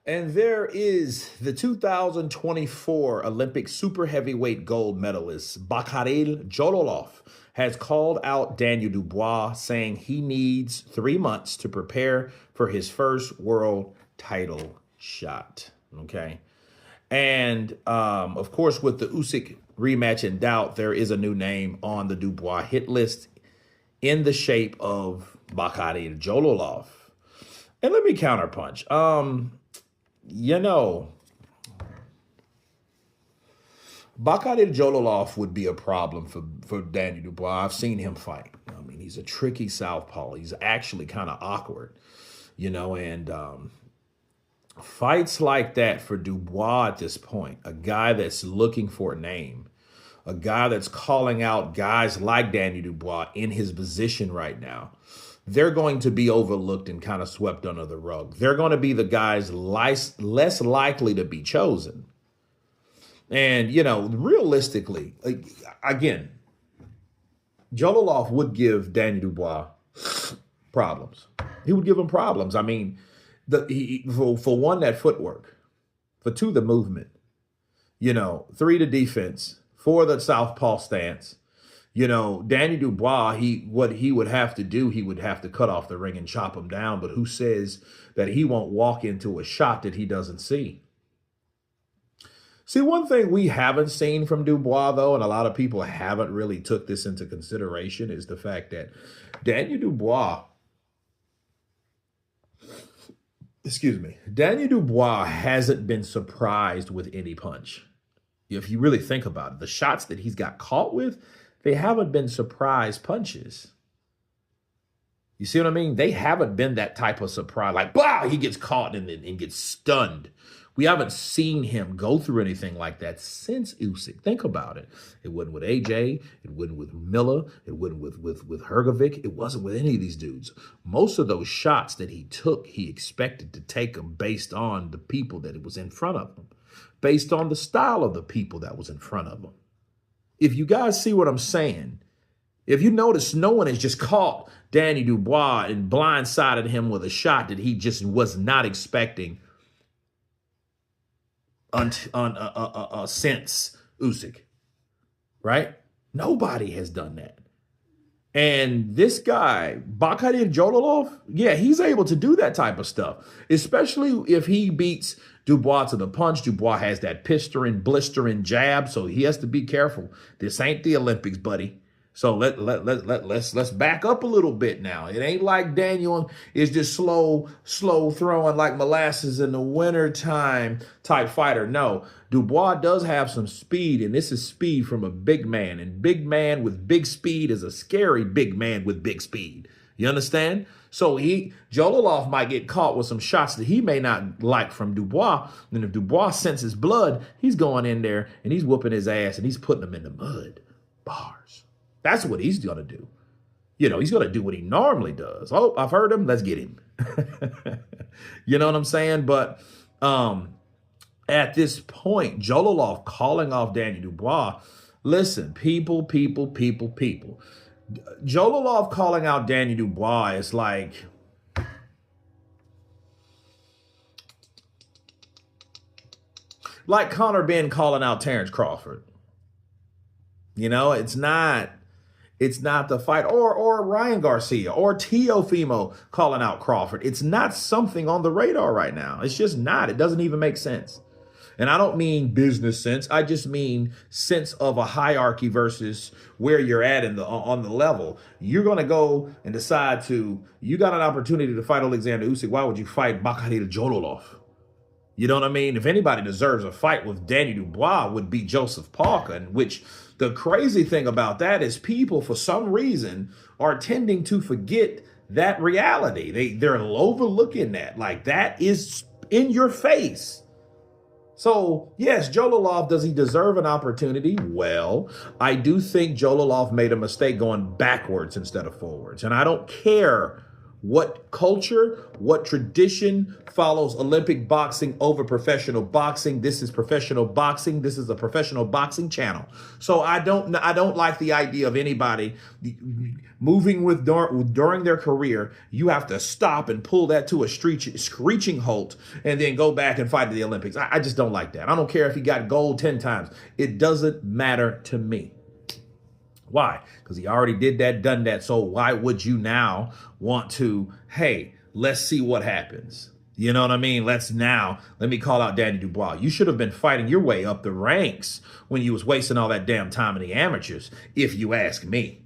And there is the 2024 Olympic super heavyweight gold medalist Bakar Jalolov has called out Daniel Dubois, saying he needs 3 months to prepare for his first world title shot. Okay. And of course, with the Usyk rematch in doubt, there is a new name on the Dubois hit list in the shape of Bakar Jalolov. And let me counterpunch. You know, Bakar Jalolov would be a problem for Daniel Dubois. I've seen him fight. I mean, he's a tricky southpaw. He's actually kind of awkward, and fights like that for Dubois at this point, a guy that's looking for a name, a guy that's calling out guys like Daniel Dubois in his position right now, they're going to be overlooked and kind of swept under the rug. They're going to be the guys less likely to be chosen. And, realistically, again, Jalolov would give Daniel Dubois problems. He would give him problems. I mean, for one, that footwork. For two, the movement. Three, the defense. Four, the southpaw stance. Daniel Dubois, what he would have to do, he would have to cut off the ring and chop him down. But who says that he won't walk into a shot that he doesn't see? See, one thing we haven't seen from Dubois, though, and a lot of people haven't really took this into consideration, is the fact that Daniel Dubois hasn't been surprised with any punch. If you really think about it, the shots that he's got caught with, they haven't been surprise punches. You see what I mean? They haven't been that type of surprise, like, blah, he gets caught and gets stunned. We haven't seen him go through anything like that since Usyk. Think about it. It wasn't with AJ. It wasn't with Miller. It wasn't with Hrgovic. It wasn't with any of these dudes. Most of those shots that he took, he expected to take them based on the people that it was in front of him, based on the style of the people that was in front of him. If you guys see what I'm saying, if you notice, no one has just caught Daniel Dubois and blindsided him with a shot that he just was not expecting since Usyk, right? Nobody has done that. And this guy, Bakar Jalolov, yeah, he's able to do that type of stuff, especially if he beats Dubois to the punch. Dubois has that blistering jab, so he has to be careful. This ain't the Olympics, buddy. So let's back up a little bit now. It ain't like Daniel is just slow throwing like molasses in the wintertime type fighter. No, Dubois does have some speed, and this is speed from a big man. And big man with big speed is a scary big man with big speed. You understand? So Jalolov might get caught with some shots that he may not like from Dubois. And if Dubois senses blood, he's going in there and he's whooping his ass and he's putting him in the mud. Bars. That's what he's going to do. He's going to do what he normally does. Oh, I've heard him. Let's get him. You know what I'm saying? But at this point, Jalolov calling off Daniel Dubois. Listen, people. Jalolov calling out Daniel Dubois is like Conor Benn calling out Terrence Crawford. It's not the fight, or Ryan Garcia or Teofimo calling out Crawford. It's not something on the radar right now. It's just not. It doesn't even make sense. And I don't mean business sense. I just mean sense of a hierarchy versus where you're at on the level. You're going to go and decide you got an opportunity to fight Alexander Usyk. Why would you fight Bakar Jalolov? You know what I mean? If anybody deserves a fight with Daniel Dubois, would be Joseph Parker, in which the crazy thing about that is people, for some reason, are tending to forget that reality. They're overlooking that. Like, that is in your face. So, yes, Jalolov, does he deserve an opportunity? Well, I do think Jalolov made a mistake going backwards instead of forwards. And I don't care what culture, what tradition follows Olympic boxing over professional boxing. This is professional boxing. This is a professional boxing channel. So I don't like the idea of anybody moving with during their career. You have to stop and pull that to a screeching halt and then go back and fight at the Olympics. I just don't like that. I don't care if he got gold 10 times. It doesn't matter to me. Why? Because he already did that, done that. So why would you now want to, hey, let's see what happens? You know what I mean? Let me call out Danny Dubois. You should have been fighting your way up the ranks when you was wasting all that damn time in the amateurs, if you ask me.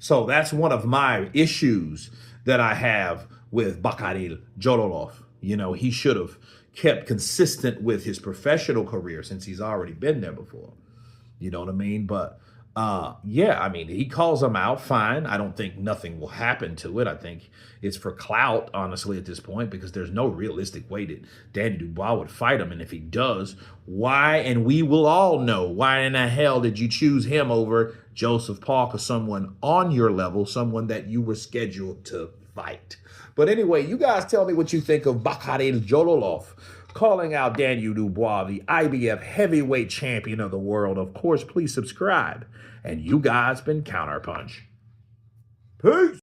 So that's one of my issues that I have with Bakar Jalolov. You know, he should have kept consistent with his professional career since he's already been there before. You know what I mean? But yeah, I mean, he calls them out, fine. I don't think nothing will happen to it. I think it's for clout, honestly, at this point, because there's no realistic way that Danny Dubois would fight him. And if he does, why, and we will all know, why in the hell did you choose him over Joseph Parker, someone on your level, someone that you were scheduled to fight? But anyway, you guys tell me what you think of Bakar Jalolov calling out Daniel Dubois, the IBF heavyweight champion of the world. Of course, please subscribe. And you guys been Counterpunch. Peace.